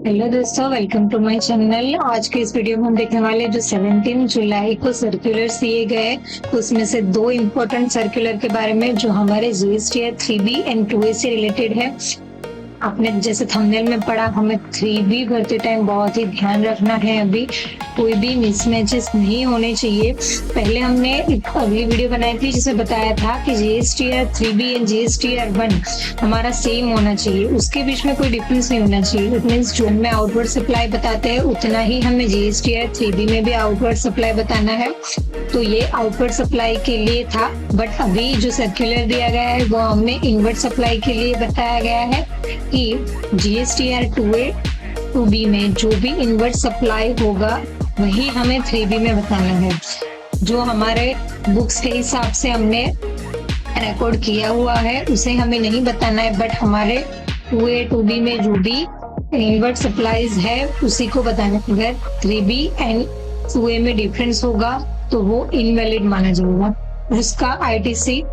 Hello दोस्तों, welcome to my channel. आज के इस वीडियो में हम देखने वाले हैं जो 17 जुलाई को सर्कुलर्स दिए गए, उसमें से दो इम्पोर्टेंट सर्कुलर के बारे में जो हमारे जीएसटी 3B एंड 2A से रिलेटेड है। आपने जैसे थंबनेल में पढ़ा, हमें 3B भरते टाइम बहुत ही ध्यान रखना है। अभी कोई भी मिसमैचेस नहीं होने चाहिए। पहले हमने एक अगली वीडियो बनाई थी जिसमें बताया था कि जीएसटीआर 3B एंड जीएसटीआर 1 हमारा सेम होना चाहिए, उसके बीच में कोई डिफरेंस नहीं होना चाहिए। इट मीन्स जो हमें आउटवर्ड सप्लाई बताते हैं उतना ही हमें जीएसटीआर 3B में भी आउटवर्ड सप्लाई बताना है। तो ये आउटवर्ड सप्लाई के लिए था, बट अभी जो सर्कुलर दिया गया है वो हमें इनवर्ड सप्लाई के लिए बताया गया है कि जीएसटीआर 2A 2B में जो भी इनवर्ट सप्लाई होगा वही हमें 3B में बताना है। जो हमारे बुक्स के हिसाब से हमने रिकॉर्ड किया हुआ है उसे हमें नहीं बताना है, बट हमारे 2A 2B में जो भी इनवर्ट सप्लाईज है उसी को बताना है। अगर 3B एंड 2A में डिफरेंस होगा तो वो इनवैलिड माना जाएगा, उसका आईटीसी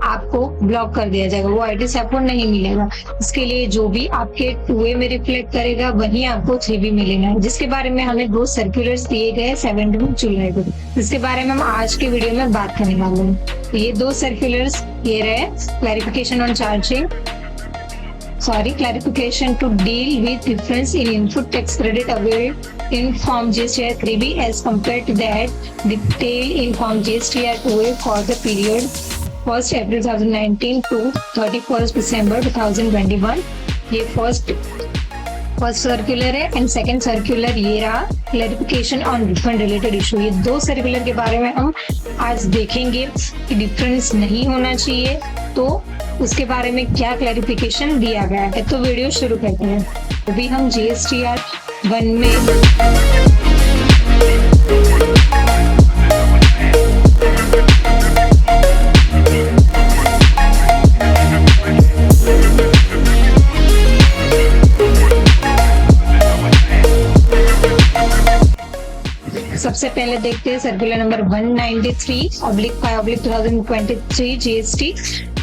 आपको ब्लॉक कर दिया जाएगा, वो आईटीसी आपको नहीं मिलेगा। इसके लिए जो भी आपके 2A में रिफ्लेक्ट करेगा वही आपको 3B मिलेगा, जिसके बारे में हमें दो सर्कुलर्स दिए गए 17 जुलाई को, जिसके बारे में हम आज के वीडियो में बात करने वाले हैं। ये दो सर्कुलर्स ये रहे, clarification on charging clarification to deal with difference in input tax credit availed in form GSTR 3B as compared to that detailed in form GSTR 2A for the period 1st April 2019 to 31st December 2021। ये first circular है and second circular ये रहा, clarification on refund related issue. ये दो circular के बारे में हम आज देखेंगे कि डिफरेंस नहीं होना चाहिए, तो उसके बारे में क्या क्लैरिफिकेशन दिया गया है। तो वीडियो शुरू करते हैं। अभी हम जीएसटीआर 1 में सबसे पहले देखते हैं सर्कुलर नंबर 193/5/2023 जीएसटी,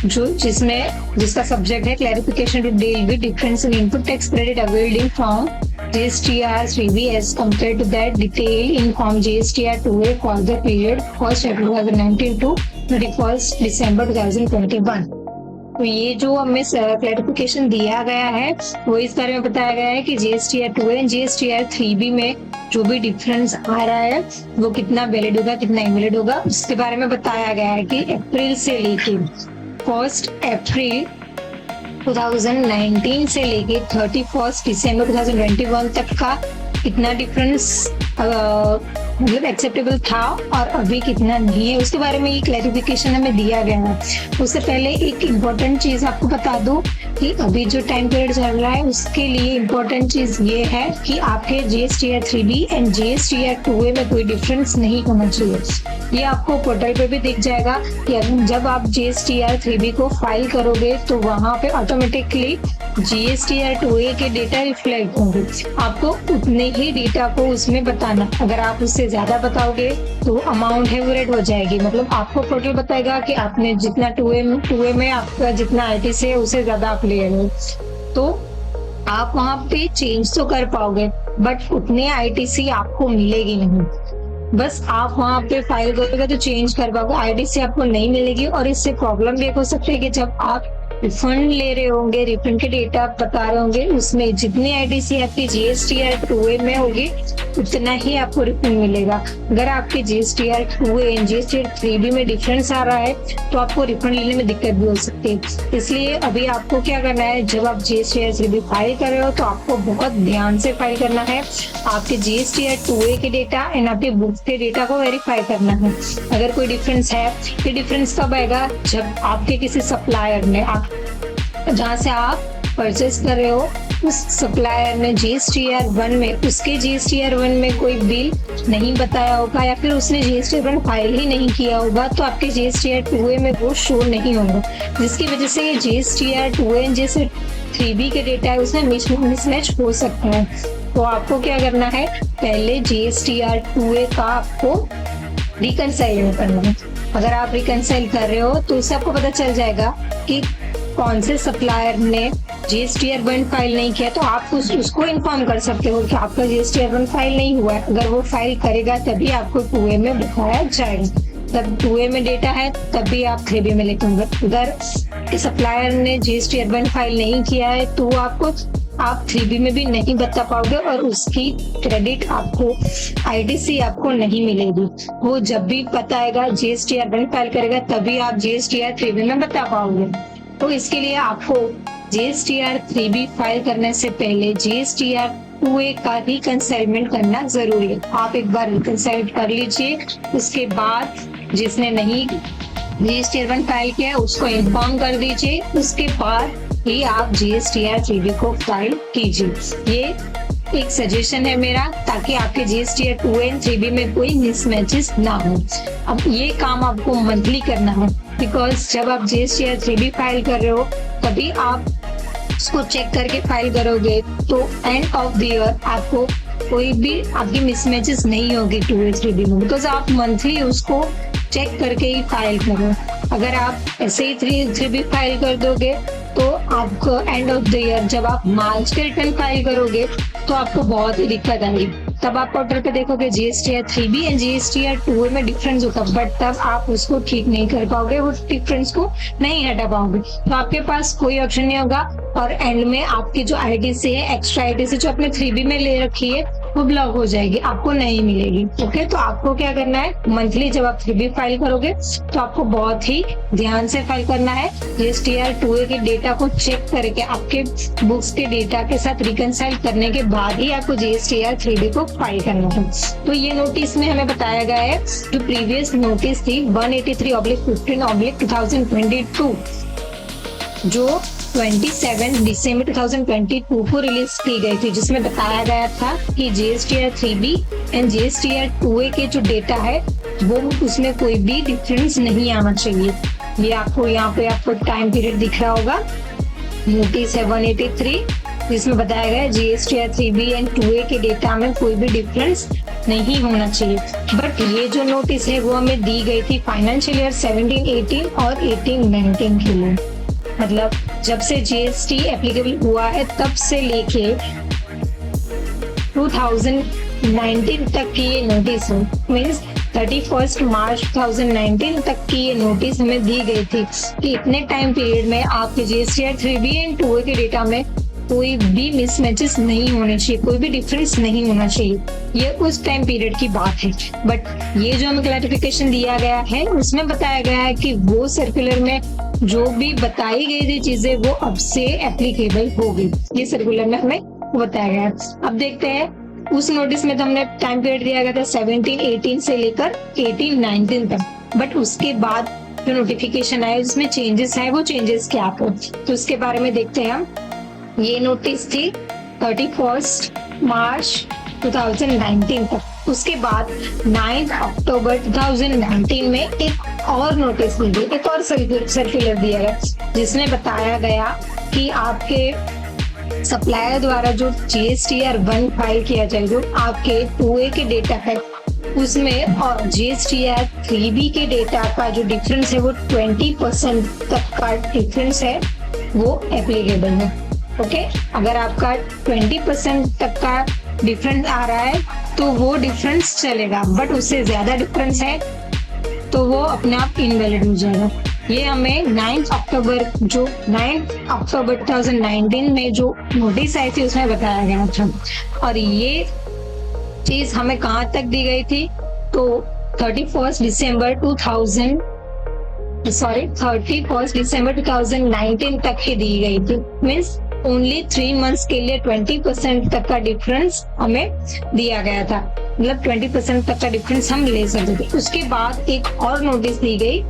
जिसका सब्जेक्ट है clarification to deal with difference in input tax credit availed in form GSTR 3B as compare to that detail in form GSTR 2A for the period 1st April 2019 to 31st December 2021। तो ये जो हमें clarification दिया गया है वो इस बारे में बताया गया है कि GSTR 2A and GSTR 3B में जो भी डिफरेंस आ रहा है वो कितना वैलिड होगा, कितना इनवैलिड होगा, उसके बारे में बताया गया है कि अप्रैल से लेके 1 अप्रैल 2019 से लेके 31 दिसंबर 2021 तक का कितना डिफरेंस मतलब एक्सेप्टेबल था और अभी कितना नहीं है, उसके बारे में ये क्लैरिफिकेशन हमें दिया गया है। उससे पहले एक इम्पोर्टेंट चीज आपको बता दूं कि अभी जो टाइम पीरियड चल रहा है उसके लिए इम्पोर्टेंट चीज ये है कि आपके GSTR 3B and GSTR 2A में कोई डिफरेंस नहीं होना चाहिए। ये आपको पोर्टल पे भी दिख जाएगा कि जब आप जीएसटीआर 3B को फाइल करोगे तो वहां पे ऑटोमेटिकली जीएसटीआर 2A के डेटा रिफ्लेक्ट होंगे। आपको उतने ही डेटा को उसमें बताना, अगर आप उससे ज्यादा बताओगे तो अमाउंट है वो रेड हो जाएगी। मतलब आपको पोर्टल बताएगा कि आपने जितना 2A में आपका जितना आईटीसी है उससे ज्यादा आप ले रहे हो, तो आप वहां पे चेंज तो कर पाओगे बट उतने आईटीसी आपको मिलेगी नहीं। बस आप वहां पे फाइल करोगे तो चेंज कर पाओगे, आईटीसी आपको नहीं मिलेगी। और इससे प्रॉब्लम भी हो सकती है कि जब आप रिफंड ले रहे होंगे, रिफंड के डेटा आप बता रहे होंगे, उसमें जितनी आईटीसी आपकी जीएसटीआर 2A में होगी उतना ही आपको रिफंड मिलेगा। अगर आपके GSTR 2A and GSTR 3B में डिफरेंस आ रहा है तो आपको रिफंड लेने में दिक्कत भी हो सकती है। इसलिए अभी आपको क्या करना है, जब आप जीएसटीआर 3B फाइल कर रहे हो तो आपको बहुत ध्यान से फाइल करना है। आपके जीएसटीआर 2A के डेटा एंड आपके बुक्स के डेटा को वेरीफाई करना है। अगर कोई डिफरेंस है, ये डिफरेंस कब आएगा, जब आपके किसी सप्लायर ने जहाँ से आप परचेस कर रहे हो उस सप्लायर ने जीएसटीआर 1 में उसके जीएसटीआर 1 में कोई बिल नहीं बताया होगा या फिर उसने जीएसटीआर 1 फाइल ही नहीं किया होगा, तो आपके जीएसटीआर 2A में वो शो नहीं होगा, जिसकी वजह से ये जीएसटीआर 2A जैसे 3B के डेटा है उसमें मिसमैच हो सकता है। तो आपको क्या करना है, पहले जीएसटीआर 2A का आपको रिकनसाइल करना है। अगर आप रिकनसाइल कर रहे हो तो उससे आपको पता चल जाएगा कि कौन से सप्लायर ने जीएसटीआर 1 फाइल नहीं किया, तो आप उसको इन्फॉर्म कर सकते हो कि आपका जीएसटीआर 1 फाइल नहीं हुआ है। अगर वो फाइल करेगा तभी आपको 2A में दिखाया जाएगा। तब 2A में डेटा है तभी आप 3B में लिखेंगे। अगर सप्लायर ने जीएसटीआर 1 फाइल नहीं किया है तो आप 3B में भी नहीं बता पाओगे और उसकी क्रेडिट आपको आईटीसी आपको नहीं मिलेगी। वो जब भी बताएगा जीएसटीआर 1 फाइल करेगा तभी आप जीएसटीआर 3B में बता पाओगे। तो इसके लिए आपको जीएसटीआर 3B फाइल करने से पहले जीएसटीआर 2A का रिकंसाइलमेंट करना जरूरी है। आप एक बार रिकंसाइल कर लीजिए, उसके बाद जिसने नहीं जीएसटीआर 1 फाइल किया उसको इन्फॉर्म कर दीजिए, उसके बाद ही आप जीएसटीआर 3B को फाइल कीजिए। ये एक सजेशन है मेरा, ताकि आपके जीएसटीआर 2A एंड 3B में कोई मिसमैचेस ना हो। अब ये काम आपको मंथली करना है, बिकॉज जब आप जीएसटीआर 3B फाइल कर रहे हो तभी आप उसको चेक करके फाइल करोगे, तो एंड ऑफ द ईयर आपको कोई भी आपकी मिसमैचेस नहीं होगी 2A 3B में, बिकॉज आप मंथली उसको चेक करके ही फाइल करो। अगर आप ऐसे ही 3B फाइल कर दोगे तो आपको एंड ऑफ द ईयर जब आप मार्च के रिटर्न फाइल करोगे तो आपको बहुत ही दिक्कत आएगी। तब आप पोर्टल पे देखोगे GSTR 3B and GSTR 2A में डिफरेंस होगा, बट तब आप उसको ठीक नहीं कर पाओगे, वो डिफरेंस को नहीं हटा पाओगे। तो आपके पास कोई ऑप्शन नहीं होगा और एंड में आपकी जो आईटीसी है, एक्स्ट्रा आईटीसी जो आपने 3B में ले रखी है, वो ब्लॉक हो जाएगी, आपको नहीं मिलेगी। ओके, तो आपको क्या करना है, मंथली जब आप 3B फाइल करोगे तो आपको बहुत ही ध्यान से फाइल करना है। जीएसटीआर 2A के डेटा को चेक करके आपके बुक्स के डेटा के साथ रिकंसाइल करने के बाद ही आपको जीएसटीआर 3B को फाइल करना है। तो ये नोटिस में हमें बताया गया है, जो प्रीवियस नोटिस थी 183/15/2022 जो 27 दिसंबर 2022 को रिलीज की गई थी, जिसमें बताया गया था कि GSTR 3B and GSTR 2A के जो डेटा है वो उसमें कोई भी डिफरेंस नहीं आना चाहिए। ये आपको यहाँ पे आपको टाइम पीरियड दिख रहा होगा, नोटिस है 183, जिसमें बताया गया है जीएसटीआर 3B एंड 2A के डेटा में कोई भी डिफरेंस नहीं होना चाहिए। बट ये जो नोटिस है वो हमें दी गई थी फाइनेंशियल ईयर 17-18 और 18-19 के लिए, मतलब जब से जीएसटी एप्लीकेबल हुआ है तब से लेके 2019 तक की ये नोटिस है। मीन्स 31 मार्च 2019 तक की ये नोटिस हमें दी गई थी कि इतने टाइम पीरियड में आपके जीएसटीआर 3B एंड 2A के डेटा में कोई भी मिसमैचेस नहीं होने चाहिए, कोई भी डिफरेंस नहीं होना चाहिए। ये उस टाइम पीरियड की बात है। बट ये जो हमें क्लैरिफिकेशन दिया गया है उसमें बताया गया है कि वो सर्कुलर में जो भी बताई गई थी चीजें वो अब से एप्लीकेबल होगी। ये सर्कुलर में हमें बताया गया है। अब देखते हैं, उस नोटिस में तो हमने टाइम पीरियड दिया गया था 17-18 से लेकर 18-19 तक, बट उसके बाद जो नोटिफिकेशन आया उसमें चेंजेस है, वो चेंजेस क्या थे तो उसके बारे में देखते हैं हम। ये नोटिस थी 31 मार्च 2019 तक। उसके बाद 9 अक्टूबर 2019 में एक और नोटिस दी गई, एक और सर्कुलर दिया गया, जिसमें बताया गया कि आपके सप्लायर द्वारा जो जीएसटीआर 1 फाइल किया जाए, जो आपके 2A के डेटा है उसमें और जीएसटीआर 3B के डेटा का जो डिफरेंस है वो 20% तक का डिफरेंस है, वो एप्लीकेबल है। ओके, अगर आपका 20% तक का डिफरेंस आ रहा है तो वो डिफरेंस चलेगा, बट उससे ज्यादा डिफरेंस है तो वो अपने आप इनवैलिड हो जाएगा। ये हमें 9 अक्टूबर 2019 में जो नोटिस आई थी उसमें बताया गया था। और ये चीज हमें कहाँ तक दी गई थी, तो 31 दिसंबर 2019 तक ही दी गई थी। मीन्स ओनली 3 मंथ्स के लिए 20% तक का डिफरेंस हमें दिया गया था, मतलब 20% तक का डिफरेंस हम ले सकते थे। उसके बाद एक और नोटिस दी गई,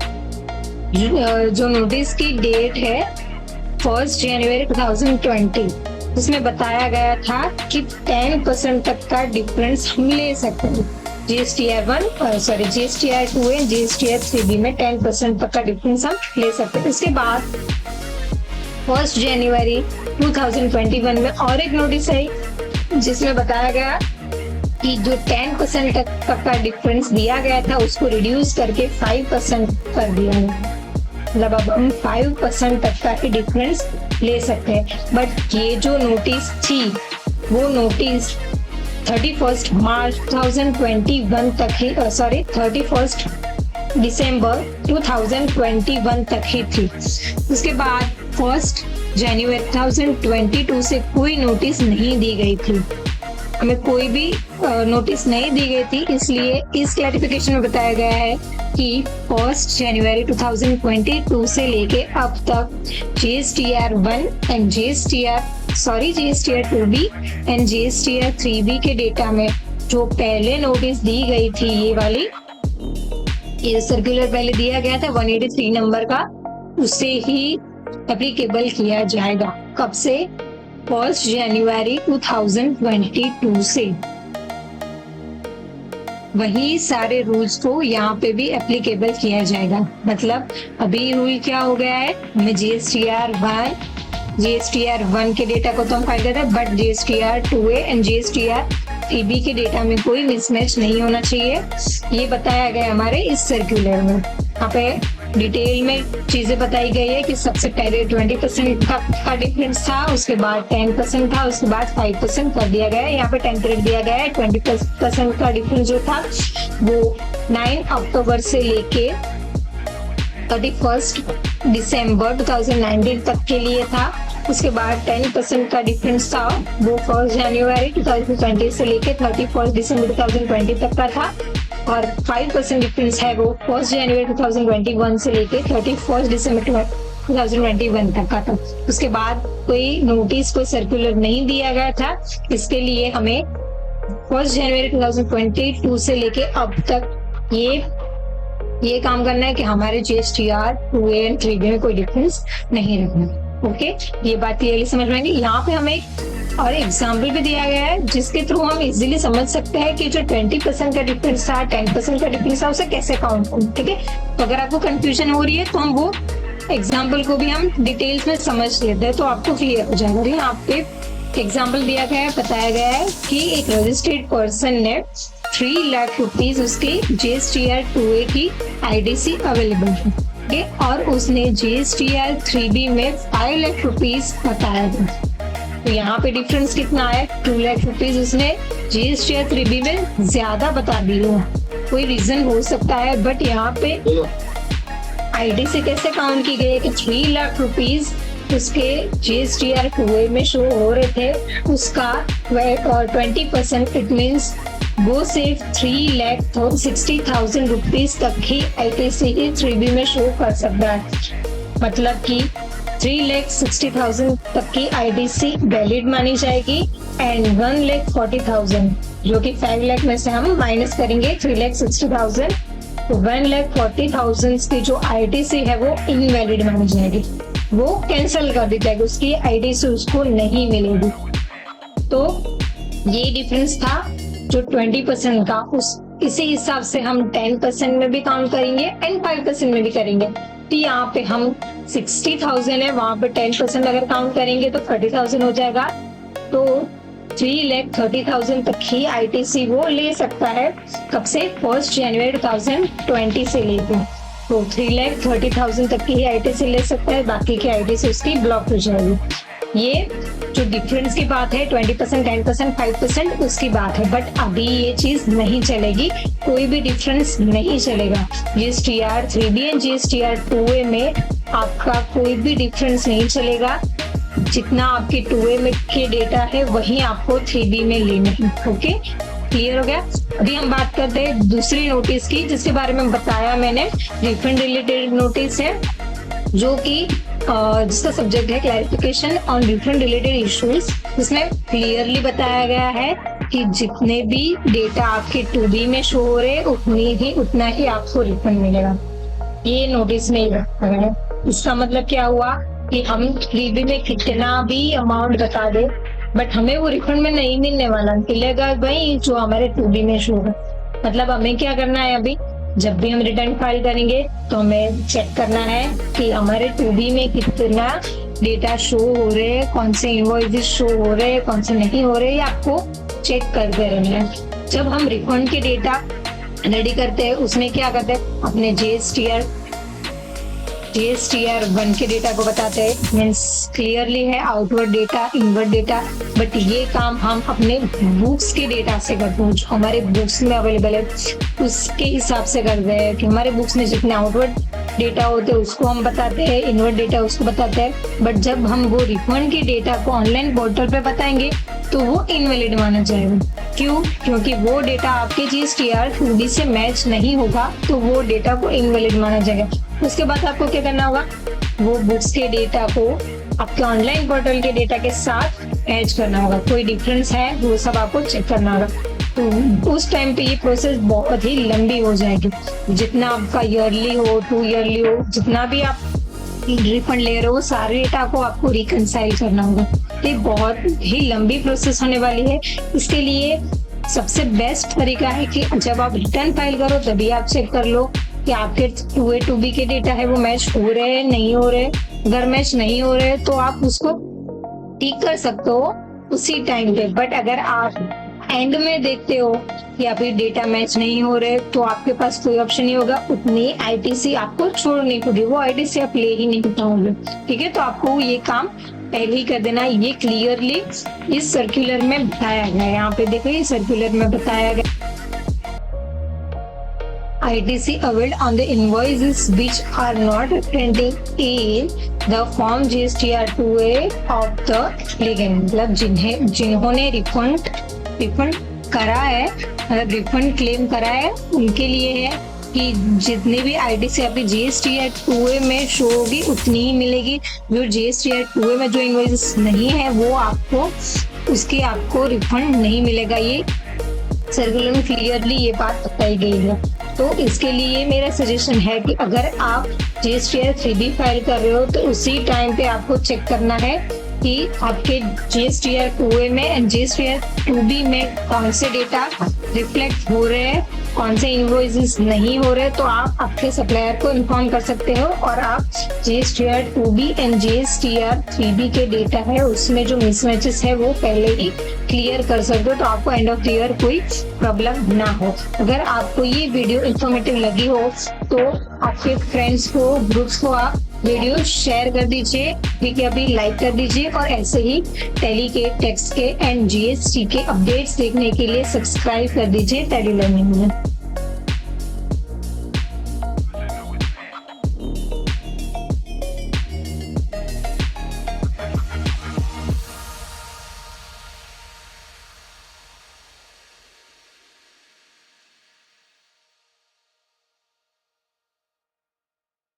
जो नोटिस की डेट है 1 जनवरी 2020, जिसमें बताया गया था कि 10% तक का डिफरेंस हम ले सकते हैं। जीएसटीआर 2 एंड जीएसटीआर 3B में 10% तक का डिफरेंस हम ले सकते हैं। इसके बाद 1 जनवरी 2021 में और एक नोटिस आई, जिसमें बताया गया कि जो 10% तक का डिफरेंस दिया गया था उसको रिड्यूस करके 5% कर दिया गया। मतलब अब हम 5% तक का ही डिफरेंस ले सकते हैं। बट ये जो नोटिस थी वो नोटिस 31 मार्च 2021 तक ही 31 दिसंबर 2021 तक ही थी। उसके बाद 1 जनवरी 2022 से कोई नोटिस नहीं दी गई थी, हमें कोई भी नोटिस नहीं दी गई थी। इसलिए इस क्लैरिफिकेशन में बताया गया है कि 1 जनवरी 2022 से लेके अब तक GSTR 1 and GSTR 2B and GSTR 3B के डेटा में जो पहले नोटिस दी गई थी, ये सर्कुलर पहले दिया गया था 183 नंबर का, उसे ही एप्लीकेबल किया जाएगा। कब से? 1 जनवरी 2022 से। वही सारे रूल्स को यहाँ पे भी एप्लीकेबल किया जाएगा। मतलब अभी रूल क्या हो गया है, हमें GSTR 1 के डेटा को तो हम फाइल करते हैं, but GSTR 2A and GSTR 3B के डेटा में कोई मिसमैच नहीं होना चाहिए, ये बताया गया हमारे इस सर्कुलर में। यहाँ पे डिटेल में चीजें बताई गई है कि सबसे पहले 20% का डिफरेंस था, उसके बाद 10% था, उसके बाद 5% कर दिया गया है। यहाँ पे 10 क्रेडिट दिया गया है। 20% का डिफरेंस जो था वो 9 अक्टूबर से लेके 31 दिसंबर 2019 तक के लिए था। उसके बाद 10% का डिफरेंस था वो 1 जनवरी 2020 से लेके 31 दिसंबर 2020 तक का था, और 5% डिफरेंस है वो 1 जनवरी 2021 से लेके 31 दिसंबर 2021 तक का था। उसके बाद कोई नोटिस, कोई सर्कुलर नहीं दिया गया था। इसके लिए हमें 1 जनवरी 2022 से लेके अब तक ये काम करना है कि हमारे GSTR 2A एंड 3B में कोई डिफरेंस नहीं रखना। ओके, ये बात क्लियरली समझ में आएगी। यहाँ पे हमें और एग्जाम्पल भी दिया गया है जिसके थ्रू हम इजीली समझ सकते हैं कि जो 20% का डिफरेंस था, 10% का डिफरेंस था, उसे कैसे काउंट करें। ठीक है, तो अगर आपको कंफ्यूजन हो रही है तो हम वो एग्जाम्पल को भी हम डिटेल्स में समझ लेते हैं तो आपको क्लियर हो जाएगा। यहाँ पे एग्जाम्पल दिया गया है, बताया गया है कि एक रजिस्टर्ड पर्सन ने 3 लाख रुपीज उसके GSTR 2A की IDC अवेलेबल है, और उसने GSTR 3B में 5 लाख रुपीज बताया था। तो यहाँ पे डिफरेंस कितना है, 2 लाख रुपीज उसने GSTR 3B में ज्यादा बता दी हो। कोई रीजन हो सकता है, बट यहाँ पे IDC कैसे काउंट की गई है कि 3 लाख रुपीज उसके GSTR 2A में शो हो रहे थे, उसका 20% इट मीन्स वो सिर्फ 3,60,000 रुपीज तक ही ITC 3B में शो कर सकता है। मतलब कि 3,60,000 तक की ITC वैलिड मानी जाएगी एंड 1,40,000 जो कि 5 लाख में से हम माइनस करेंगे 3,60,000, तो 1,40,000 की जो ITC है वो इनवैलिड मानी जाएगी, वो कैंसिल कर दी जाएगी, उसकी ITC उसको नहीं मिलेगी। तो ये डिफरेंस था जो 20% का, इसी हिसाब से हम 10% में भी काउंट करेंगे एंड 5% में भी करेंगे। तो यहाँ पे हम 60,000 है, वहां पे 10% अगर काउंट करेंगे तो 30,000 हो जाएगा। तो 3,30,000 तक ही ITC वो ले सकता है। कब से? 1 जनवरी 2020 से लेकर, तो 3,30,000 तक की ही ITC ले सकता है, बाकी की ITC उसकी ब्लॉक हो जाएगी। ये जो डिफरेंस की बात है 20%, 10%, 5% उसकी बात है, बट अभी ये चीज नहीं चलेगी, कोई भी डिफरेंस नहीं चलेगा। GSTR 3B and GSTR 2A में आपका कोई भी डिफरेंस नहीं चलेगा। जितना आपके 2A में के डेटा है वही आपको 3B में लेना है। ओके, क्लियर हो गया। अभी हम बात करते हैं दूसरी नोटिस की, जिसके बारे में बताया मैंने, रिफंड रिलेटेड नोटिस है, जो कि जिसका सब्जेक्ट है clarification on refund related issues. इसमें क्लियरली बताया गया है कि जितने भी डेटा आपके 2B में शो हो रहे उतना ही आपको रिफंड मिलेगा। ये नोटिस में रखा है। इसका मतलब क्या हुआ कि हम 3B में कितना भी अमाउंट बता दे, बट हमें वो रिफंड में नहीं मिलने वाला, मिलेगा भाई जो हमारे 2B में शो है। मतलब हमें क्या करना है, अभी जब भी हम रिटर्न फाइल करेंगे तो हमें चेक करना है कि हमारे 2B में कितना डेटा शो हो रहे हैं, कौन से इनवॉइसेस शो हो रहे हैं, कौन से नहीं हो रहे हैं, आपको चेक करते रहना है। जब हम रिफंड के डेटा रेडी करते हैं उसमें क्या करते हैं, अपने GSTR GSTR 1 के डेटा को बताते हैं, मीन्स क्लियरली है outward data, inward data, but ये काम हम अपने बुक्स के डेटा से करते हैं, जो हमारे बुक्स में अवेलेबल है उसके हिसाब से करते हैं कि हमारे बुक्स में जितने आउटवर्ड डेटा होते हैं उसको हम बताते हैं, इनवर्ड डेटा उसको बताते हैं। बट जब हम वो रिफंड के डेटा को ऑनलाइन पोर्टल पे बताएंगे तो वो इनवैलिड माना जाएगा। क्यों? क्योंकि वो डेटा आपके GSTR 2B से मैच नहीं होगा, तो वो डेटा को इनवैलिड माना जाएगा। उसके बाद आपको क्या करना होगा, वो बुक्स के डेटा को आपके ऑनलाइन पोर्टल के डेटा के साथ मैच करना होगा, कोई डिफरेंस है वो सब आपको चेक करना होगा। तो उस टाइम पे ये प्रोसेस बहुत ही लंबी हो जाएगी। जितना आपका ईयरली हो, 2 ईयरली हो, जितना भी आप रिफंड ले रहे हो, सारे डेटा को आपको रिकंसाइल करना होगा। ये बहुत ही लंबी प्रोसेस होने वाली है। इसके लिए सबसे बेस्ट तरीका है कि जब आप रिटर्न फाइल करो तभी आप चेक कर लो कि आपके 2A 2B के डेटा है वो मैच हो रहे हैं, नहीं हो रहे। अगर मैच नहीं हो रहे तो आप उसको ठीक कर सकते हो उसी टाइम पे। बट अगर आप एंड में देखते हो कि अभी डेटा मैच नहीं हो रहे तो आपके पास कोई ऑप्शन नहीं होगा, उतनी ITC आपको छोड़नी पड़ेगी, वो ITC आप ले ही नहीं पाओगे। ठीक है, तो आपको ये काम पहले ही कर देना। ये क्लियरली इस सर्कुलर में बताया गया है, यहाँ पे देखो ये सर्कुलर में बताया गया ITC availed on the invoices which are not printing in the form GSTR 2A of the applicant। मतलब जिन्होंने रिफंड करा है, रिफंड क्लेम करा है, उनके लिए है कि जितनी भी ITC आपकी GSTR 2A में शो होगी उतनी ही मिलेगी। जो GSTR 2A में जो इनवॉइस नहीं है वो उसकी आपको रिफंड नहीं मिलेगा। ये सर्कुलर में क्लियरली ये बात बताई गई है। तो इसके लिए मेरा सजेशन है कि अगर आप GSTR 3B फाइल कर रहे हो तो उसी टाइम पे आपको चेक करना है कि आपके GSTR 2A में एंड GSTR 2B में कौन से डेटा रिफ्लेक्ट हो रहे हैं, कौन से इनवॉइसेस नहीं हो रहे। तो आप आपके सप्लायर को इन्फॉर्म कर सकते हो और आप GSTR 2B and GSTR 3B के डेटा है उसमें जो मिसमैचेस है वो पहले ही क्लियर कर सकते हो, तो आपको एंड ऑफ द ईयर कोई प्रॉब्लम ना हो। अगर आपको ये वीडियो इंफॉर्मेटिव लगी हो तो आपके फ्रेंड्स को, ग्रुप्स को आप वीडियो शेयर कर दीजिए, ठीक है, अभी लाइक कर दीजिए और ऐसे ही टैली के, टैक्स के एंड GST के अपडेट्स देखने के लिए सब्सक्राइब कर दीजिए टैली लर्निंग में।